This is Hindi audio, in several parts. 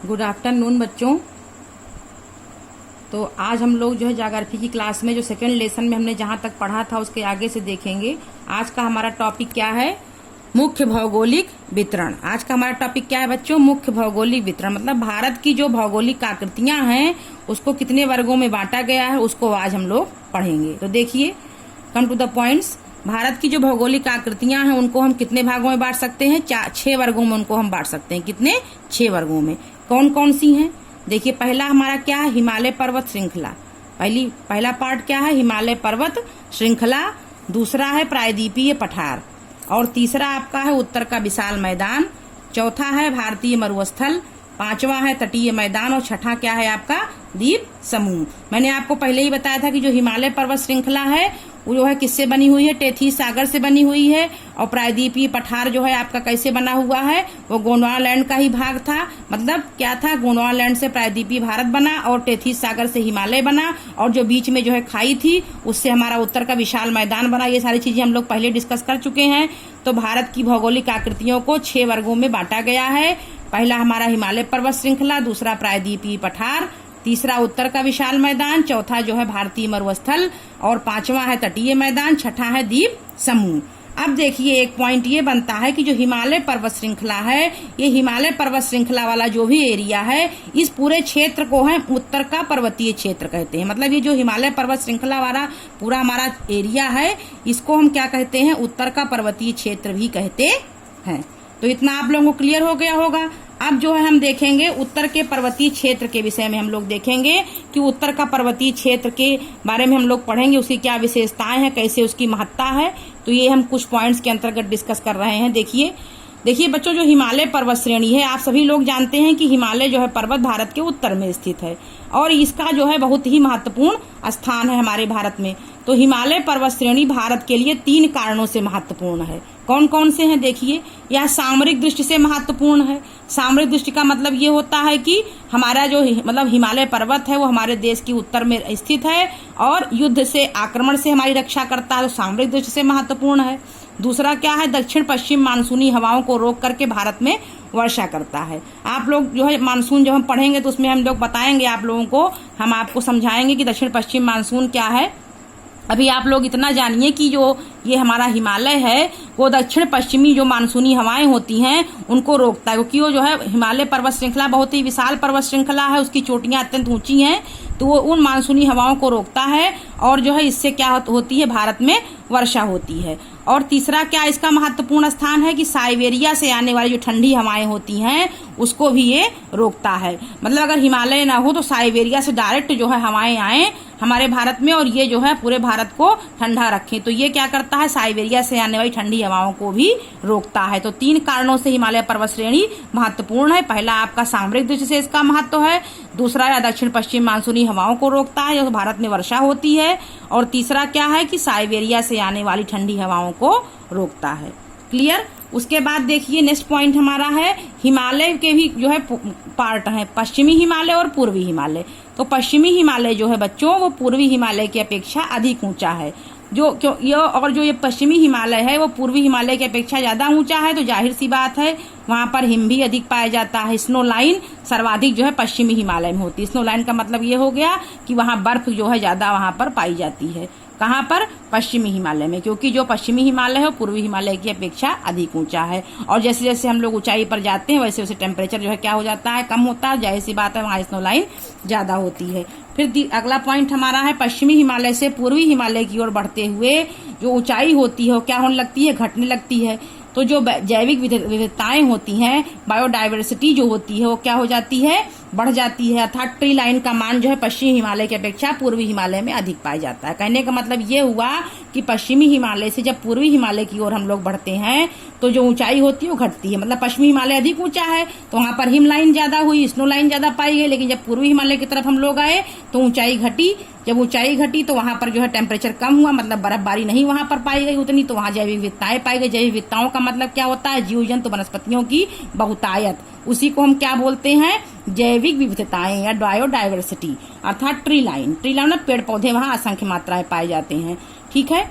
गुड आफ्टरनून बच्चों। तो आज हम लोग जो है ज्योग्राफी की क्लास में जो सेकंड लेसन में हमने जहां तक पढ़ा था उसके आगे से देखेंगे। आज का हमारा टॉपिक क्या है? मुख्य भौगोलिक वितरण। आज का हमारा टॉपिक क्या है बच्चों? मुख्य भौगोलिक वितरण। मतलब भारत की जो भौगोलिक आकृतियां हैं उसको कितने वर्गों में बांटा गया है उसको आज हम लोग पढ़ेंगे। तो देखिए, come to the points. Bharat की जो भौगोलिक आकृतियां हैं उनको हम कितने भागों में बांट सकते हैं? 6 वर्गों में उनको हम बांट सकते हैं। कितने? 6 वर्गों में। कौन कौन सी हैं? देखिए, पहला हमारा क्या है? हिमालय पर्वत श्रृंखला। पहला पार्ट क्या है? हिमालय पर्वत श्रृंखला। दूसरा है प्रायद्वीपीय पठार, और तीसरा आपका है उत्तर का विशाल मैदान। चौथा है भारतीय मरुस्थल। पांचवा है तटीय मैदान, और छठा क्या है आपका? द्वीप समूह। मैंने आपको पहले ही बताया था कि जो हिमालय पर्वत श्रृंखला है वो जो है किससे बनी हुई है? टेथीस सागर से बनी हुई है। और प्रायद्वीपीय पठार जो है आपका कैसे बना हुआ है? वो गोंडवाना का ही भाग था। मतलब क्या था? गोंडवाना से प्रायद्वीपीय भारत बना, और टेथीस सागर से हिमालय बना, और जो बीच में जो है खाई थी उससे हमारा उत्तर का विशाल मैदान बना। ये सारी चीजें हम लोग पहले डिस्कस कर चुके हैं। तो भारत की भौगोलिक आकृतियों को 6 वर्गों में बांटा गया है। पहला हमारा हिमालय पर्वत श्रृंखला, दूसरा प्रायद्वीपीय पठार, तीसरा उत्तर का विशाल मैदान, चौथा जो है भारतीय मरुस्थल, और पांचवा है तटीय मैदान, छठा है द्वीप समूह। अब देखिए, एक पॉइंट ये बनता है कि जो हिमालय पर्वत श्रृंखला है, ये हिमालय पर्वत श्रृंखला वाला जो भी एरिया है, इस पूरे क्षेत्र को है उत्तर का पर्वतीय क्षेत्र कहते हैं। मतलब ये जो हिमालय पर्वत श्रृंखला वाला पूरा हमारा एरिया है, इसको हम क्या कहते हैं? उत्तर का पर्वतीय क्षेत्र भी कहते हैं। तो इतना आप लोगों को क्लियर हो गया होगा। अब जो है हम देखेंगे उत्तर के पर्वतीय क्षेत्र के विषय में। हम लोग देखेंगे कि उत्तर का पर्वतीय क्षेत्र के बारे में हम लोग पढ़ेंगे, उसकी क्या विशेषताएं हैं, कैसे उसकी महत्ता है। तो ये हम कुछ पॉइंट्स के अंतर्गत डिस्कस कर रहे हैं। देखिए बच्चों, जो हिमालय पर्वत श्रेणी है, आप सभी लोग जानते हैं कि हिमालय जो है पर्वत भारत के उत्तर में स्थित है, और इसका जो है बहुत ही महत्वपूर्ण स्थान है हमारे भारत में। तो हिमालय पर्वत श्रेणी भारत के लिए 3 कारणों से महत्वपूर्ण है। कौन कौन से हैं? देखिए, यह सामरिक दृष्टि से महत्वपूर्ण है। सामरिक दृष्टि का मतलब ये होता है कि हमारा जो मतलब हिमालय पर्वत है वो हमारे देश के उत्तर में स्थित है, और युद्ध से, आक्रमण से हमारी रक्षा करता है, तो सामरिक दृष्टि से महत्वपूर्ण है। दूसरा क्या है? दक्षिण पश्चिम मानसूनी हवाओं को रोक करके भारत में वर्षा करता है। आप लोग जो है मानसून जब हम पढ़ेंगे तो उसमें हम लोग बताएंगे आप लोगों को, हम आपको समझाएंगे कि दक्षिण पश्चिम मानसून क्या है। अभी आप लोग इतना जानिए कि जो ये हमारा हिमालय है वो दक्षिण पश्चिमी जो मानसूनी हवाएं होती हैं उनको रोकता है, क्योंकि वो जो है हिमालय पर्वत श्रृंखला बहुत ही विशाल पर्वत श्रृंखला है, उसकी चोटियां अत्यंत ऊंची हैं, तो वो उन मानसूनी हवाओं को रोकता है, और जो है इससे क्या होती है? भारत में वर्षा होती है। और तीसरा क्या इसका महत्वपूर्ण स्थान है कि साइबेरिया से आने वाली जो ठंडी हवाएं होती हैं उसको भी ये रोकता है। मतलब अगर हिमालय ना हो तो साइबेरिया से डायरेक्ट जो है हवाएं आए हमारे भारत में, और ये जो है पूरे भारत को ठंडा रखें। तो ये क्या करता है? साइबेरिया से आने वाली ठंडी हवाओं को भी रोकता है। तो 3 कारणों से हिमालय पर्वत श्रेणी महत्वपूर्ण है। पहला आपका सामरिक दृष्टि से इसका महत्व है, दूसरा या दक्षिण पश्चिम मानसूनी हवाओं को रोकता है जो भारत में वर्षा होती है, और तीसरा क्या है कि साइबेरिया से आने वाली ठंडी हवाओं को रोकता है। क्लियर? उसके बाद देखिए, नेक्स्ट पॉइंट हमारा है हिमालय के भी जो है पार्ट है, पश्चिमी हिमालय और पूर्वी हिमालय। तो पश्चिमी हिमालय जो है बच्चों वो पूर्वी हिमालय की अपेक्षा अधिक ऊंचा है। जो ये पश्चिमी हिमालय है वो पूर्वी हिमालय की अपेक्षा ज्यादा ऊंचा है, तो जाहिर सी बात है वहां पर हिम भी अधिक पाया जाता है। स्नो लाइन सर्वाधिक जो है पश्चिमी हिमालय में होती है। स्नो लाइन का मतलब ये हो गया कि वहां बर्फ जो है ज्यादा वहां पर पाई जाती है। कहाँ पर? पश्चिमी हिमालय में, क्योंकि जो पश्चिमी हिमालय है वो पूर्वी हिमालय की अपेक्षा अधिक ऊंचा है। और जैसे जैसे हम लोग ऊंचाई पर जाते हैं वैसे वैसे टेम्परेचर जो है क्या हो जाता है? कम होता है। जाहिर सी बात है वहां स्नो लाइन ज्यादा होती है। फिर अगला पॉइंट हमारा है पश्चिमी हिमालय से पूर्वी हिमालय की ओर बढ़ते हुए जो ऊंचाई होती है वो क्या होने लगती है? घटने लगती है। तो जो जैविक विविधताएं होती हैं, बायोडाइवर्सिटी जो होती है वो क्या हो जाती है? बढ़ जाती है। अर्थात ट्री लाइन का मान जो है पश्चिमी हिमालय की अपेक्षा पूर्वी हिमालय में अधिक पाया जाता है। कहने का मतलब ये हुआ कि पश्चिमी हिमालय से जब पूर्वी हिमालय की ओर हम लोग बढ़ते हैं तो जो ऊंचाई होती है वो घटती है। मतलब पश्चिमी हिमालय अधिक ऊंचा है तो वहां पर हिम लाइन ज्यादा हुई, स्नो लाइन ज्यादा पाई गई, लेकिन जब पूर्वी हिमालय की तरफ हम लोग आए तो ऊंचाई घटी। जब ऊंचाई घटी तो वहां पर जो है टेम्परेचर कम हुआ, मतलब बर्फबारी नहीं वहां पर पाई गई उतनी, तो वहां जैविक विविधताएं पाई गई। जैविक विविधताओं का मतलब क्या होता है? जीव जंतु वनस्पतियों की बहुतायत, उसी को हम क्या बोलते हैं? जैविक विविधताएं या बायोडाइवर्सिटी, अर्थात ट्री लाइन। ट्री लाइन में पेड़ पौधे वहां असंख्य मात्रा में पाए जाते हैं। ठीक है,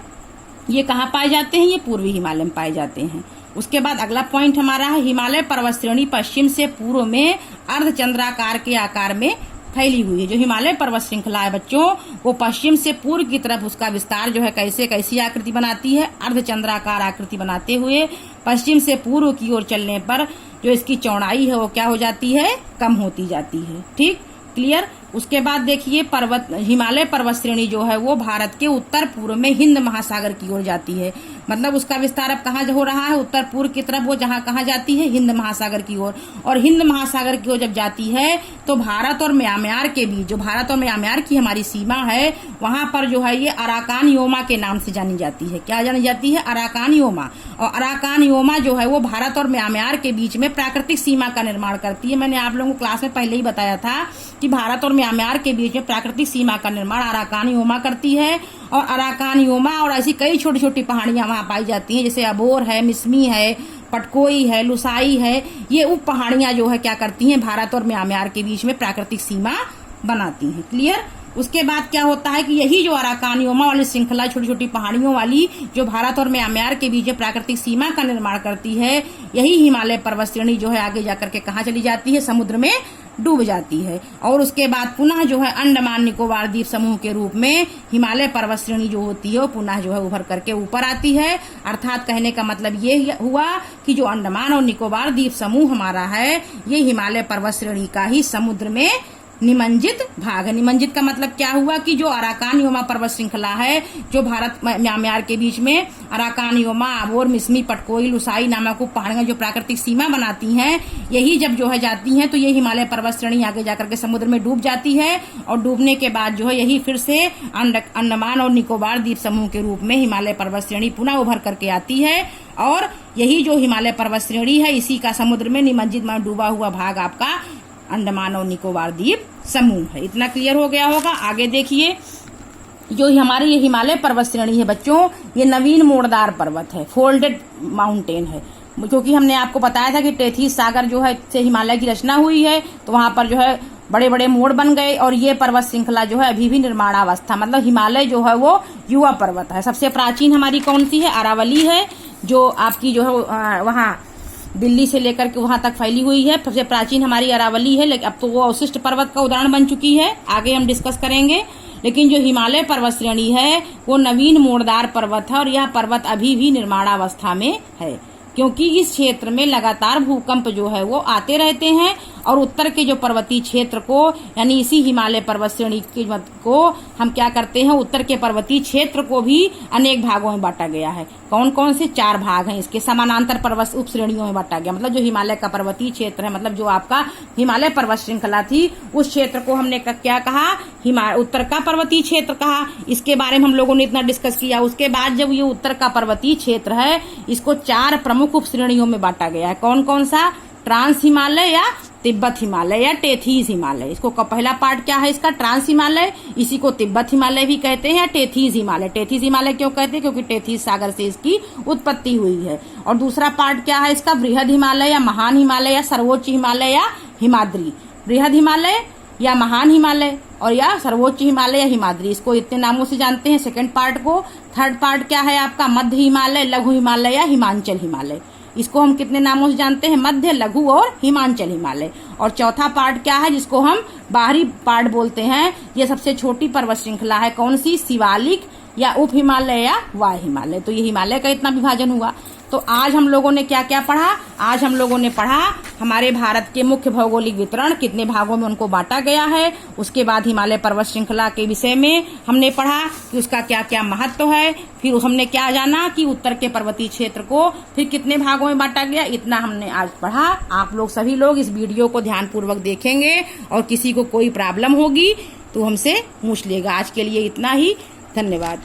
ये कहाँ पाए जाते हैं? ये पूर्वी हिमालय में पाए जाते हैं। उसके बाद अगला पॉइंट हमारा है हिमालय पर्वत श्रेणी पश्चिम से पूर्व में अर्धचंद्राकार के आकार में फैली हुई है। जो हिमालय पर्वत श्रृंखला है बच्चों, वो पश्चिम से पूर्व की तरफ उसका विस्तार जो है कैसी आकृति बनाती है, अर्धचंद्राकार आकृति बनाते हुए पश्चिम से पूर्व की ओर चलने पर जो इसकी चौड़ाई है वो क्या हो जाती है, कम होती जाती है। ठीक, क्लियर। उसके बाद देखिए हिमालय पर्वत श्रेणी जो है वो भारत के उत्तर पूर्व में हिंद महासागर की ओर जाती है। मतलब उसका विस्तार अब कहाँ हो रहा है, उत्तर पूर्व की तरफ, वो जहाँ कहाँ जाती है, हिंद महासागर की ओर। और हिंद महासागर की ओर जब जाती है तो भारत और म्यांमार के बीच, जो भारत और म्यांमार की हमारी सीमा है, वहां पर जो है ये अराकान योमा के नाम से जानी जाती है। क्या जानी जाती है, अराकान योमा। और अराकान योमा जो है वो भारत और म्यांमार के बीच में प्राकृतिक सीमा का निर्माण करती है। मैंने आप लोगों को क्लास में पहले ही बताया था कि भारत और म्यांमार के बीच में प्राकृतिक सीमा का निर्माण अराकान योमा करती है। और अराकान योमा और ऐसी कई छोटी छोटी पहाड़ियां वहां पाई जाती हैं, जैसे अबोर है, मिसमी है, पटकोई है, लुसाई है। ये उप पहाड़ियां जो है क्या करती हैं, भारत और म्यांमार के बीच में प्राकृतिक सीमा बनाती हैं। क्लियर। उसके बाद क्या होता है कि यही जो अराकान योमा वाली श्रृंखला छोटी छोटी पहाड़ियों वाली जो भारत और म्यांमार के बीच प्राकृतिक सीमा का निर्माण करती है, यही हिमालय पर्वत श्रेणी जो है आगे जाकर के कहाँ चली जाती है, समुद्र में डूब जाती है। और उसके बाद पुनः जो है अंडमान निकोबार द्वीप समूह के रूप में हिमालय पर्वत श्रेणी जो होती है वो पुनः जो है उभर करके ऊपर आती है। अर्थात कहने का मतलब ये हुआ कि जो अंडमान और निकोबार द्वीप समूह हमारा है, ये हिमालय पर्वत श्रेणी का ही समुद्र में निमंजित भाग है। निमंजित का मतलब क्या हुआ कि जो अराकान योमा पर्वत श्रृंखला है, जो भारत म्यांमार के बीच में अराकान योमा, अबोर, मिसमी, पटकोई, लुसाई नामक पहाड़ियां जो प्राकृतिक सीमा बनाती हैं, यही जब जो है जाती हैं तो ये हिमालय पर्वत श्रेणी आगे जाकर के समुद्र में डूब जाती है। और डूबने के बाद जो है यही फिर से अंडमान और निकोबार द्वीप समूह के रूप में हिमालय पर्वत श्रेणी पुनः उभर करके आती है। और यही जो हिमालय पर्वत श्रेणी है, इसी का समुद्र में निमंजित में डूबा हुआ भाग आपका अंडमान और निकोबार द्वीप समूह है। इतना क्लियर हो गया होगा। आगे देखिए, जो हमारी ये हिमालय पर्वत श्रेणी है बच्चों, ये नवीन मोड़दार पर्वत है, फोल्डेड माउंटेन है। क्योंकि हमने आपको बताया था कि टेथीस सागर जो है से हिमालय की रचना हुई है, तो वहां पर जो है बड़े बड़े मोड़ बन गए। और ये पर्वत श्रृंखला जो है अभी भी निर्माणावस्था, मतलब हिमालय जो है वो युवा पर्वत है। सबसे प्राचीन हमारी कौन सी है, अरावली है, जो आपकी जो है वहाँ दिल्ली से लेकर के वहां तक फैली हुई है। सबसे प्राचीन हमारी अरावली है, लेकिन अब तो वो अवशिष्ट पर्वत का उदाहरण बन चुकी है, आगे हम डिस्कस करेंगे। लेकिन जो हिमालय पर्वत श्रेणी है वो नवीन मोड़दार पर्वत है और यह पर्वत अभी भी निर्माणावस्था में है, क्योंकि इस क्षेत्र में लगातार भूकंप जो है वो आते रहते हैं। और उत्तर के जो पर्वतीय क्षेत्र को, यानी इसी हिमालय पर्वत श्रेणी को हम क्या करते हैं, उत्तर के पर्वतीय क्षेत्र को भी अनेक भागों में बांटा गया है। कौन कौन से 4 भाग हैं इसके, समानांतर पर्वत उप श्रेणियों में बांटा गया। मतलब जो हिमालय का पर्वतीय क्षेत्र है, मतलब जो आपका हिमालय पर्वत श्रृंखला थी, उस क्षेत्र को हमने क्या कहा, उत्तर का पर्वतीय क्षेत्र कहा। इसके बारे में हम लोगों ने इतना डिस्कस किया। उसके बाद जब ये उत्तर का पर्वतीय क्षेत्र है, इसको 4 प्रमुख उप श्रेणियों में बांटा गया है। कौन कौन सा, ट्रांस हिमालय या तिब्बत हिमालय या टेथीस हिमालय। इसको पहला पार्ट क्या है इसका, ट्रांस हिमालय, इसी को तिब्बत हिमालय भी कहते हैं, या टेथीस हिमालय। टेथीस हिमालय क्यों कहते हैं, क्योंकि टेथीस सागर से इसकी उत्पत्ति हुई है। और दूसरा पार्ट क्या है इसका, बृहद हिमालय या महान हिमालय या सर्वोच्च हिमालय या हिमाद्री। बृहद हिमालय या महान हिमालय और या सर्वोच्च हिमालय या हिमाद्री, इसको इतने नामों से जानते हैं सेकंड पार्ट को। थर्ड पार्ट क्या है आपका, मध्य हिमालय, लघु हिमालय या हिमांचल हिमालय। इसको हम कितने नामों से जानते हैं, मध्य, लघु और हिमांचल हिमालय। और चौथा पार्ट क्या है, जिसको हम बाहरी पार्ट बोलते हैं, ये सबसे छोटी पर्वत श्रृंखला है। कौन सी, शिवालिक या उप हिमालय या वाय हिमालय। तो ये हिमालय का इतना विभाजन हुआ। तो आज हम लोगों ने क्या क्या पढ़ा, आज हम लोगों ने पढ़ा हमारे भारत के मुख्य भौगोलिक वितरण, कितने भागों में उनको बांटा गया है। उसके बाद हिमालय पर्वत श्रृंखला के विषय में हमने पढ़ा कि उसका क्या क्या महत्व है। फिर हमने क्या जाना कि उत्तर के पर्वतीय क्षेत्र को फिर कितने भागों में बांटा गया, इतना हमने आज पढ़ा। आप लोग सभी लोग इस वीडियो को ध्यानपूर्वक देखेंगे और किसी को कोई प्रॉब्लम होगी तो हमसे पूछ लेगा। आज के लिए इतना ही, धन्यवाद।